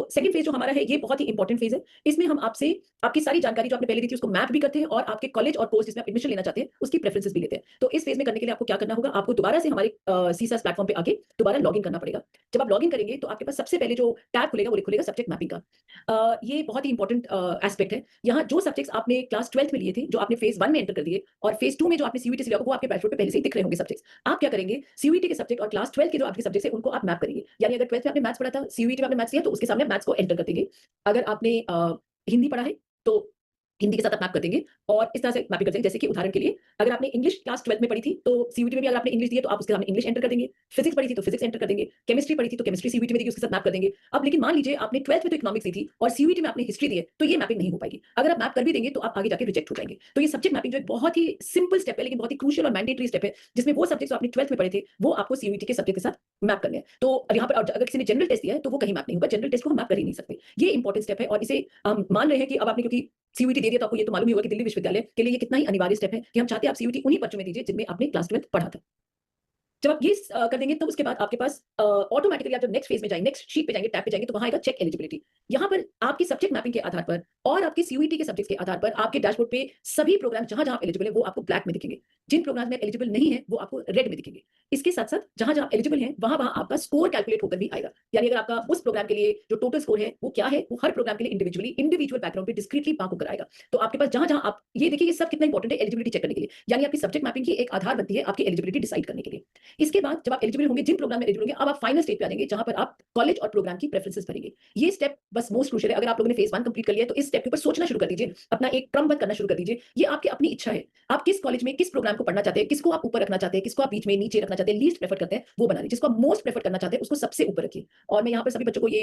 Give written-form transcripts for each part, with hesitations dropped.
Second phase जो हमारा है, ये बहुत ही इंपॉर्टेंट फेज है। इसमें हम आपसे आपकी सारी जानकारी जो आपने पहले दी थी उसको मैप भी करते हैं और आपके कॉलेज और कोर्स जिसमें आप एडमिशन लेना चाहते हैं उसकी प्रेफरेंसेस भी लेते हैं। तो इस फेज में करने के लिए आपको क्या करना होगा, आपको दोबारा से हमारे सीसास प्लेटफॉर्म पे आके दोबारा लॉगिन करना पड़ेगा। जब आप लॉगिन करेंगे तो आपके पास सबसे पहले जो टैब खुलेगा वो खुलेगा सब्जेक्ट मैपिंग का। ये बहुत ही इंपॉर्टेंट एस्पेक्ट है। यहाँ जो सब्जेक्ट्स आपने क्लास 12th में लिए थे, जो आपने फेज 1 में एंटर कर दिए और फेज 2 में जो आपने सीयूईटी से लिया होगा वो आपके डैशबोर्ड पे पहले से ही दिख रहे होंगे सब्जेक्ट्स। आप क्या करेंगे, सीयूईटी के सब्जेक्ट और क्लास 12th के जो आपके सब्जेक्ट्स हैं उनको आप मैप करेंगे। यानी अगर 12th में आपने मैथ्स पढ़ा था, सीयूईटी में आपने मैथ्स लिया तो उसके सामने मैथ्स को एंटर कर देंगे। अगर आपने हिंदी पढ़ा है तो हिंदी के साथ आप मैप कर देंगे और इस तरह से मैपिंग कर देंगे। जैसे कि उदाहरण के लिए अगर आपने इंग्लिश क्लास 12th में पढ़ी थी तो सीयूईटी में भी अगर आपने इंग्लिश दी है तो आप उसके सामने इंग्लिश एंटर कर देंगे। फिजिक्स पढ़ी थी तो फिजिक्स एंटर कर देंगे। केमिस्ट्री पढ़ी थी तो केमिस्ट्री सीयूईटी में देगी उसके साथ मैप कर देंगे। अब लेकिन मान लीजिए आपने 12th में तो इकोनॉमिक्स दी थी और सीयूईटी में आपने हिस्ट्री दी है तो ये मैपिंग नहीं हो पाएगी। अगर आप मैप कर भी देंगे तो आप आगे जाके रिजेक्ट हो जाएंगे। तो ये सब्जेक्ट मैपिंग जो एक बहुत ही सिंपल स्टेप है लेकिन बहुत ही क्रूशियल और मैंडेटरी स्टेप है जिसमें वो सब्जेक्ट्स जो आपने 12th में पढ़े थे वो आपको सीयूईटी के सब्जेक्ट के साथ मैप करने हैं। तो यहाँ पर अगर किसी ने जनरल टेस्ट दिया है तो वो कहीं मैप नहीं होगा। जनरल टेस्ट को हम मैप कर ही नहीं सकते। ये इंपॉर्टेंट स्टेप है और इसे हम मान रहे हैं कि अब आपने क्योंकि सीयूईटी दे दिया तो आपको ये तो मालूम ही होगा कि दिल्ली विश्वविद्यालय के लिए ये कितना ही अनिवार्य स्टेप है कि हम चाहते हैं आप सीयूईटी उन्हीं बच्चों में दीजिए जिनमें आपने क्लास 12th पढ़ा था। जब आप ये कर देंगे तो उसके बाद आपके पास ऑटोमेटिकली आप जब नेक्स्ट फेज में जाएंगे, नेक्स्ट शीट पे जाएंगे, टैब पे जाएंगे तो वहां आएगा चेक एलिजिबिलिटी। यहाँ पर आपकी सब्जेक्ट मैपिंग के आधार पर और आपकी सीयूईटी के सब्जेक्ट्स के आधार पर आपके डैशबोर्ड पे सभी प्रोग्राम जहां जहां एलिजिबल है वो आपको ब्लैक में दिखेंगे। जिन प्रोग्राम में एलिजिबल नहीं है वो आपको रेड में दिखेंगे। इसके साथ साथ जहां जहां एलिजिबल है वहां वहां आपका स्कोर कैलकुलेट होकर भी आएगा। यानी अगर आपका उस प्रोग्राम के लिए जो टोटल स्कोर है वो क्या है, वो हर प्रोग्राम के लिए इंडिविजुअल बैकग्राउंड पे डिस्क्रीटली मार्क होकर आएगा। तो आपके पास जहां जहां आप ये देखिए, ये सब कितना इंपॉर्टेंट है एलिजिबिलिटी चेक करने के लिए। यानी आपकी सब्जेक्ट मैपिंग की एक आधार बनती है आपकी एलिजिबिलिटी डिसाइड करने के लिए। इसके बाद जब आप एलिजिबल होंगे, जिन प्रोग्राम में एलिजिबल होंगे, अब आप फाइनल स्टेज पे आ जाएंगे जहां पर आप कॉलेज और प्रोग्राम की प्रेफरेंसेस भरेंगे। ये स्टेप बस मोस्ट क्रूशियल है। अगर आप लोगों ने फेज 1 कंप्लीट कर लिया है तो इस स्टेप के ऊपर सोचना शुरू कर दीजिए, अपना एक क्रमबद्ध करना शुरू कर दीजिए। ये आपकी अपनी इच्छा है, आप किस कॉलेज में किस प्रोग्राम को पढ़ना चाहते हैं, किसको आप ऊपर रखना चाहते हैं, किसको आप बीच में नीचे रखना चाहते हैं, लीस्ट प्रेफर करते हैं वो बना लीजिए। जिसको आप मोस्ट प्रेफर करना चाहते हैं उसको सबसे ऊपर रखिए। और मैं यहाँ पर सभी बच्चों को ये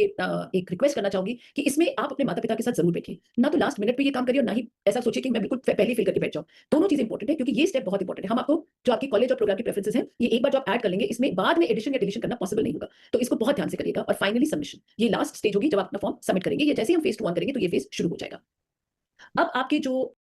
एक रिक्वेस्ट करना चाहूंगी कि इसमें आप अपने माता पिता के साथ जरूर बैठिए, ना तो लास्ट मिनट पे ये काम करिए और ना ही ऐसा सोचिए कि मैं बिल्कुल पहले फिल करके बैठ जाऊं। दोनों चीजें इंपॉर्टेंट है क्योंकि ये स्टेप बहुत इंपॉर्टेंट है। हम आपको जो आपकी कॉलेज और प्रोग्राम की प्रेफरेंसेस हैं ये एक बार जो आप ऐड कर लेंगे, इसमें बाद में एडिशन या डिलीशन करना पॉसिबल नहीं होगा। तो इसको बहुत ध्यान से करिएगा। और फाइनली सबमिशन, ये लास्ट स्टेज होगी जब आप अपना फॉर्म सबमिट करेंगे। ये जैसे ही हम फेज 2 ऑन करेंगे तो ये फेज शुरू हो जाएगा। अब आपके जो